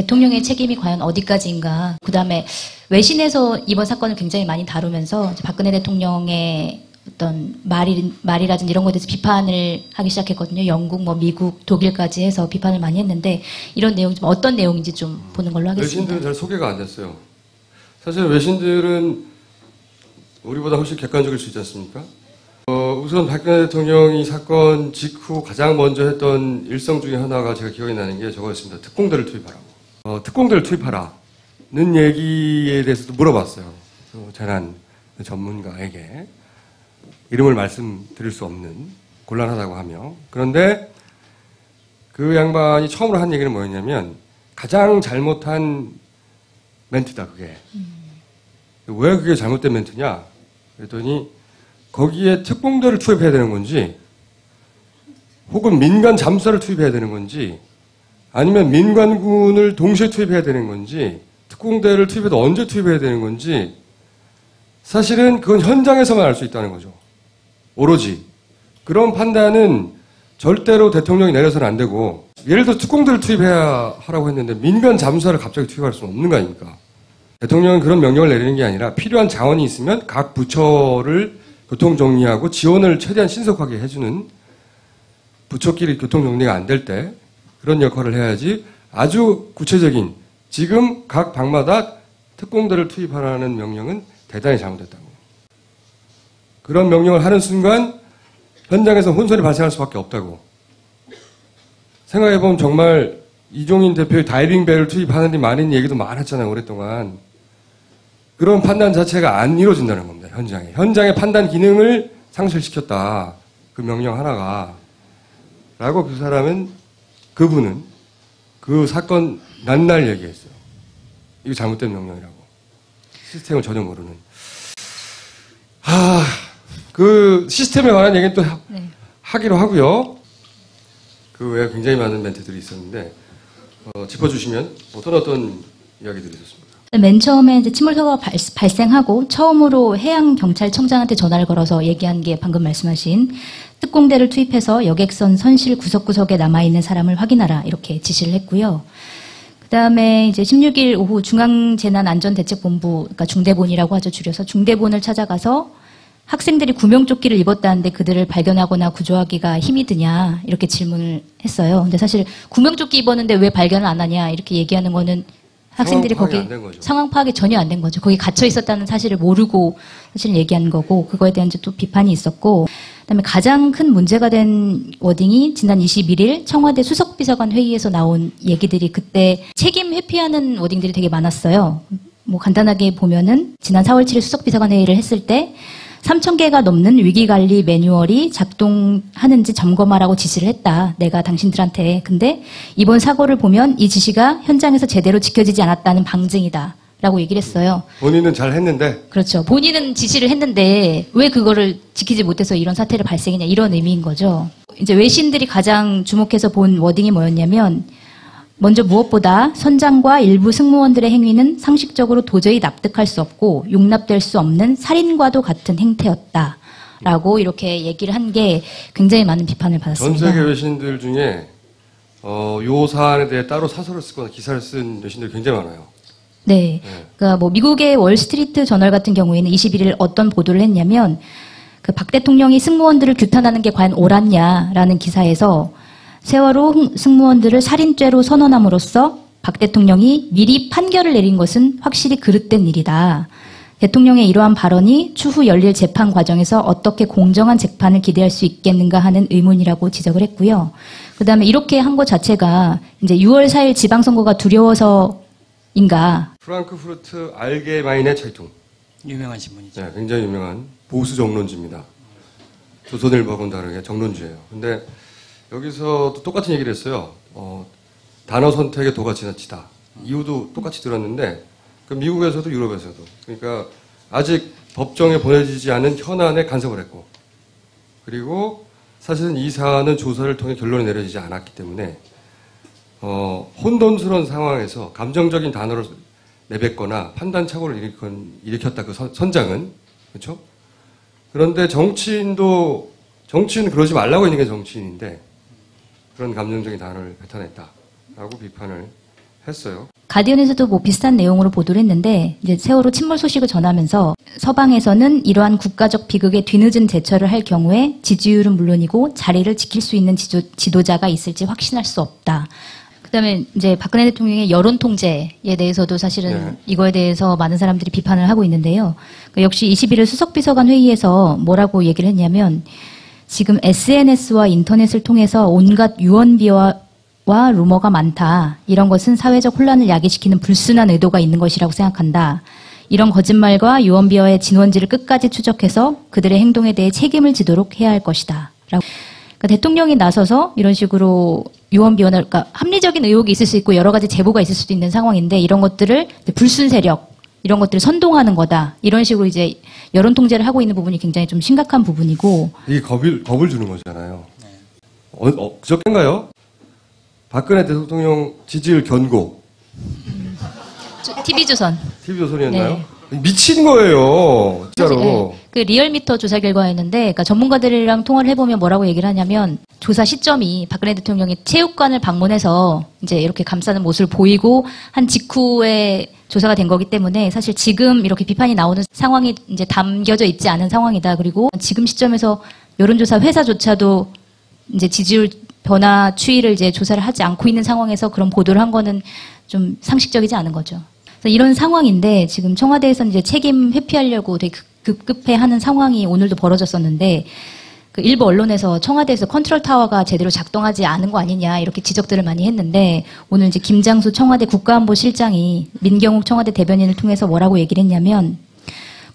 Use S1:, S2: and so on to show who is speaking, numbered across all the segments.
S1: 대통령의 책임이 과연 어디까지인가. 그다음에 외신에서 이번 사건을 굉장히 많이 다루면서 박근혜 대통령의 어떤 말이라든지 이런 것에 대해서 비판을 하기 시작했거든요. 영국, 미국, 독일까지 해서 비판을 많이 했는데 이런 내용이 좀 어떤 내용인지 좀 보는 걸로 하겠습니다.
S2: 외신들은 잘 소개가 안 됐어요. 사실 외신들은 우리보다 훨씬 객관적일 수 있지 않습니까? 우선 박근혜 대통령이 사건 직후 가장 먼저 했던 일성 중에 하나가 제가 기억이 나는 게 저거였습니다. 특공대를 투입하라고. 특공대를 투입하라는 얘기에 대해서도 물어봤어요. 재난 전문가에게. 이름을 말씀드릴 수 없는 곤란하다고 하며. 그런데 그 양반이 처음으로 한 얘기는 뭐였냐면 가장 잘못한 멘트다 그게. 왜 그게 잘못된 멘트냐 그랬더니 거기에 특공대를 투입해야 되는 건지 혹은 민간 잠수사를 투입해야 되는 건지 아니면 민간군을 동시에 투입해야 되는 건지 특공대를 투입해도 언제 투입해야 되는 건지 사실은 그건 현장에서만 알 수 있다는 거죠. 오로지. 그런 판단은 절대로 대통령이 내려서는 안 되고 예를 들어 특공대를 투입해야 하라고 했는데 민간 잠수사를 갑자기 투입할 수는 없는 거 아닙니까? 대통령은 그런 명령을 내리는 게 아니라 필요한 자원이 있으면 각 부처를 교통정리하고 지원을 최대한 신속하게 해주는 부처끼리 교통정리가 안 될 때 그런 역할을 해야지 아주 구체적인 지금 각 방마다 특공대를 투입하라는 명령은 대단히 잘못됐다고. 그런 명령을 하는 순간 현장에서 혼선이 발생할 수밖에 없다고. 생각해보면 정말 이종인 대표의 다이빙벨을 투입하는 데 많은 얘기도 많았잖아요. 오랫동안. 그런 판단 자체가 안 이루어진다는 겁니다. 현장에. 현장의 판단 기능을 상실시켰다. 그 명령 하나가. 라고 그분은 그 사건 난날 얘기했어요. 이거 잘못된 명령이라고. 시스템을 전혀 모르는. 그 시스템에 관한 얘기는 또 하기로 하고요. 그 외에 굉장히 많은 멘트들이 있었는데 짚어주시면 어떤 이야기들이 있었습니까?
S1: 맨 처음에 이제 침몰 사고가 발생하고 처음으로 해양경찰청장한테 전화를 걸어서 얘기한 게 방금 말씀하신 특공대를 투입해서 여객선 선실 구석구석에 남아있는 사람을 확인하라 이렇게 지시를 했고요. 그다음에 이제 16일 오후 중앙재난안전대책본부, 그러니까 중대본이라고 하죠, 줄여서 중대본을 찾아가서 학생들이 구명조끼를 입었다는데 그들을 발견하거나 구조하기가 힘이 드냐 이렇게 질문을 했어요. 근데 사실 구명조끼 입었는데 왜 발견을 안 하냐 이렇게 얘기하는 거는 학생들이 거기 상황 파악이 전혀 안 된 거죠. 거기 갇혀 있었다는 사실을 모르고 사실 얘기한 거고 그거에 대한 이제 또 비판이 있었고 그다음에 가장 큰 문제가 된 워딩이 지난 21일 청와대 수석비서관 회의에서 나온 얘기들이 그때 책임 회피하는 워딩들이 되게 많았어요. 간단하게 보면은 지난 4월 7일 수석비서관 회의를 했을 때 3,000개가 넘는 위기관리 매뉴얼이 작동하는지 점검하라고 지시를 했다. 내가 당신들한테. 근데 이번 사고를 보면 이 지시가 현장에서 제대로 지켜지지 않았다는 방증이다. 라고 얘기를 했어요.
S2: 본인은 잘 했는데?
S1: 그렇죠. 본인은 지시를 했는데 왜 그거를 지키지 못해서 이런 사태를 발생했냐 이런 의미인 거죠. 이제 외신들이 가장 주목해서 본 워딩이 뭐였냐면 먼저 무엇보다 선장과 일부 승무원들의 행위는 상식적으로 도저히 납득할 수 없고 용납될 수 없는 살인과도 같은 행태였다라고 이렇게 얘기를 한 게 굉장히 많은 비판을 받았습니다.
S2: 전 세계 외신들 중에 요 사안에 대해 따로 사설을 쓰거나 기사를 쓴 외신들이 굉장히 많아요.
S1: 네. 그러니까 미국의 월스트리트 저널 같은 경우에는 21일 어떤 보도를 했냐면 그 박 대통령이 승무원들을 규탄하는 게 과연 옳았냐라는 기사에서 세월호 승무원들을 살인죄로 선언함으로써 박 대통령이 미리 판결을 내린 것은 확실히 그릇된 일이다. 대통령의 이러한 발언이 추후 열릴 재판 과정에서 어떻게 공정한 재판을 기대할 수 있겠는가 하는 의문이라고 지적을 했고요. 그다음에 이렇게 한 것 자체가 이제 6월 4일 지방선거가 두려워서인가.
S2: 프랑크푸르트 알게마인의 차이통.
S3: 유명한 신문이죠.
S2: 네, 굉장히 유명한 보수 정론지입니다. 조선일보하고는 다르게 정론지예요. 근데 여기서도 똑같은 얘기를 했어요. 단어 선택의 도가 지나치다. 이유도 똑같이 들었는데 미국에서도 유럽에서도. 그러니까 아직 법정에 보내지지 않은 현안에 간섭을 했고 그리고 사실은 이 사안은 조사를 통해 결론이 내려지지 않았기 때문에 혼돈스러운 상황에서 감정적인 단어를 내뱉거나 판단 착오를 일으켰다. 그 선장은. 그렇죠? 그런데 정치인은 그러지 말라고 있는 게 정치인인데 그런 감정적인 단어를 뱉어냈다라고 비판을 했어요.
S1: 가디언에서도 뭐 비슷한 내용으로 보도를 했는데 이제 세월호 침몰 소식을 전하면서 서방에서는 이러한 국가적 비극에 뒤늦은 대처를 할 경우에 지지율은 물론이고 자리를 지킬 수 있는 지도자가 있을지 확신할 수 없다. 그다음에 이제 박근혜 대통령의 여론 통제에 대해서도 사실은 이거에 대해서 많은 사람들이 비판을 하고 있는데요. 그러니까 역시 21일 수석비서관 회의에서 뭐라고 얘기를 했냐면 지금 SNS와 인터넷을 통해서 온갖 유언비어와 루머가 많다. 이런 것은 사회적 혼란을 야기시키는 불순한 의도가 있는 것이라고 생각한다. 이런 거짓말과 유언비어의 진원지를 끝까지 추적해서 그들의 행동에 대해 책임을 지도록 해야 할 것이다. 라고. 그러니까 대통령이 나서서 이런 식으로 유언비어나 그러니까 합리적인 의혹이 있을 수 있고 여러 가지 제보가 있을 수도 있는 상황인데 이런 것들을 불순 세력 이런 것들을 선동하는 거다. 이런 식으로 이제 여론 통제를 하고 있는 부분이 굉장히 좀 심각한 부분이고
S2: 이게 겁을 주는 거잖아요. 그저께인가요? 박근혜 대통령 지지율 견고.
S1: TV조선.
S2: TV조선이었나요?
S1: 네.
S2: 미친 거예요. 진짜로.
S1: 네. 그 리얼미터 조사 결과였는데 그러니까 전문가들이랑 통화를 해보면 뭐라고 얘기를 하냐면 조사 시점이 박근혜 대통령이 체육관을 방문해서 이제 이렇게 감싸는 모습을 보이고 한 직후에 조사가 된 거기 때문에 사실 지금 이렇게 비판이 나오는 상황이 이제 담겨져 있지 않은 상황이다. 그리고 지금 시점에서 여론조사 회사조차도 이제 지지율 변화 추이를 이제 조사를 하지 않고 있는 상황에서 그런 보도를 한 거는 좀 상식적이지 않은 거죠. 그래서 이런 상황인데 지금 청와대에서는 이제 책임 회피하려고 되게 급급해하는 상황이 오늘도 벌어졌었는데 그 일부 언론에서 청와대에서 컨트롤 타워가 제대로 작동하지 않은 거 아니냐 이렇게 지적들을 많이 했는데 오늘 이제 김장수 청와대 국가안보실장이 민경욱 청와대 대변인을 통해서 뭐라고 얘기를 했냐면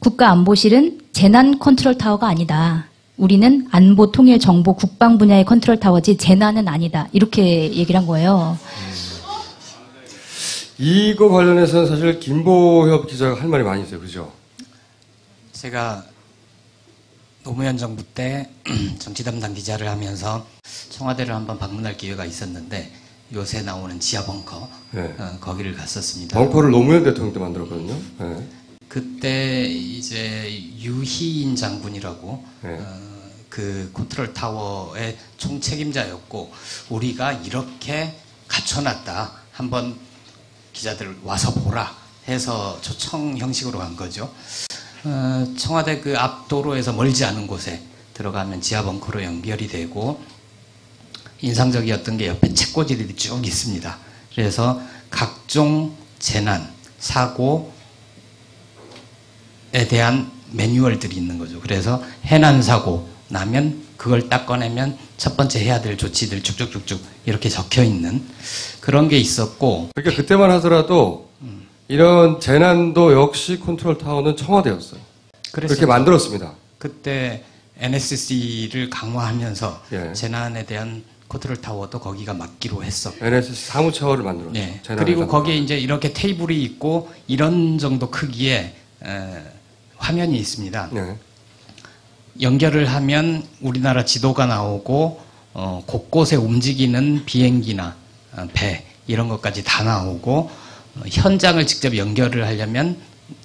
S1: 국가안보실은 재난 컨트롤 타워가 아니다. 우리는 안보, 통일, 정보, 국방 분야의 컨트롤 타워지 재난은 아니다. 이렇게 얘기를 한 거예요.
S2: 이거 관련해서는 사실 김보협 기자가 할 말이 많이 있어요. 그죠?
S3: 제가 노무현 정부 때 정치 담당 기자를 하면서 청와대를 한번 방문할 기회가 있었는데 요새 나오는 지하 벙커 거기를 갔었습니다.
S2: 벙커를 노무현 대통령 때 만들었거든요. 네.
S3: 그때 이제 유희인 장군이라고 그 컨트롤 타워의 총책임자였고 우리가 이렇게 갖춰놨다. 한번 기자들 와서 보라 해서 초청 형식으로 간 거죠. 청와대 그 앞 도로에서 멀지 않은 곳에 들어가면 지하 벙커로 연결이 되고 인상적이었던 게 옆에 책꽂이들이 쭉 있습니다. 그래서 각종 재난, 사고에 대한 매뉴얼들이 있는 거죠. 그래서 해난 사고 나면 그걸 딱 꺼내면 첫 번째 해야 될 조치들 쭉쭉쭉쭉 이렇게 적혀 있는 그런 게 있었고.
S2: 그러니까 그때만 하더라도 이런 재난도 역시 컨트롤 타워는 청와대였어요. 그렇게 만들었습니다.
S3: 그때 NSC를 강화하면서 재난에 대한 컨트롤 타워도 거기가 맡기로 했었고.
S2: NSC 사무처를 만들었죠.
S3: 네. 그리고 거기에 이제 이렇게 테이블이 있고 이런 정도 크기의 화면이 있습니다. 네. 연결을 하면 우리나라 지도가 나오고 곳곳에 움직이는 비행기나 배 이런 것까지 다 나오고 현장을 직접 연결을 하려면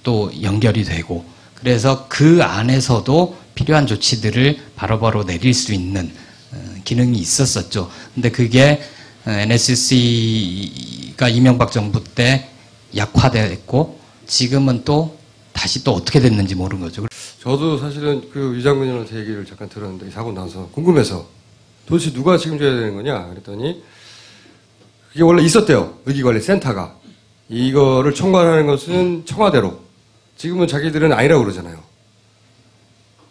S3: 또 연결이 되고 그래서 그 안에서도 필요한 조치들을 바로바로 내릴 수 있는 기능이 있었었죠. 근데 그게 NSC가 이명박 정부 때 약화됐고 지금은 또 다시 또 어떻게 됐는지 모르는 거죠.
S2: 저도 사실은 그 유 장군님한테 얘기를 잠깐 들었는데 이 사고 나서 궁금해서 도대체 누가 책임져야 되는 거냐 그랬더니 그게 원래 있었대요. 위기관리센터가. 이거를 총괄하는 것은 청와대로. 지금은 자기들은 아니라고 그러잖아요.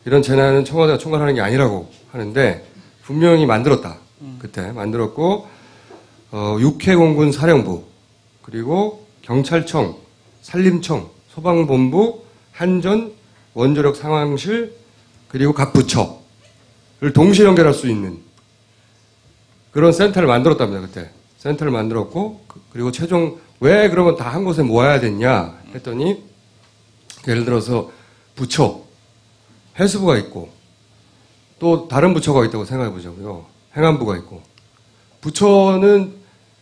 S2: 이런 재난은 청와대가 총괄하는 게 아니라고 하는데 분명히 만들었다. 그때 만들었고 육해공군 사령부 그리고 경찰청, 산림청, 소방본부, 한전, 원자력 상황실 그리고 각 부처를 동시에 연결할 수 있는 그런 센터를 만들었답니다. 그때. 센터를 만들었고 그리고 최종 왜 그러면 다 한 곳에 모아야 됐냐 했더니 예를 들어서 부처, 해수부가 있고 또 다른 부처가 있다고 생각해 보자고요. 행안부가 있고 부처는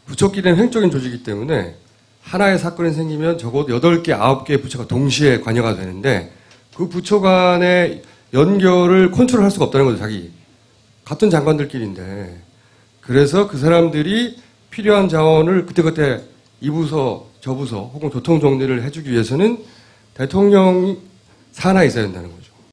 S2: 부처끼리는 횡적인 조직이기 때문에 하나의 사건이 생기면 적어도 8개, 9개의 부처가 동시에 관여가 되는데 그 부처 간의 연결을 컨트롤할 수가 없다는 거죠. 자기. 같은 장관들끼리인데. 그래서 그 사람들이 필요한 자원을 그때그때 이 부서, 저 부서 혹은 교통 정리를 해주기 위해서는 대통령이 산하에 있어야 된다는 거죠.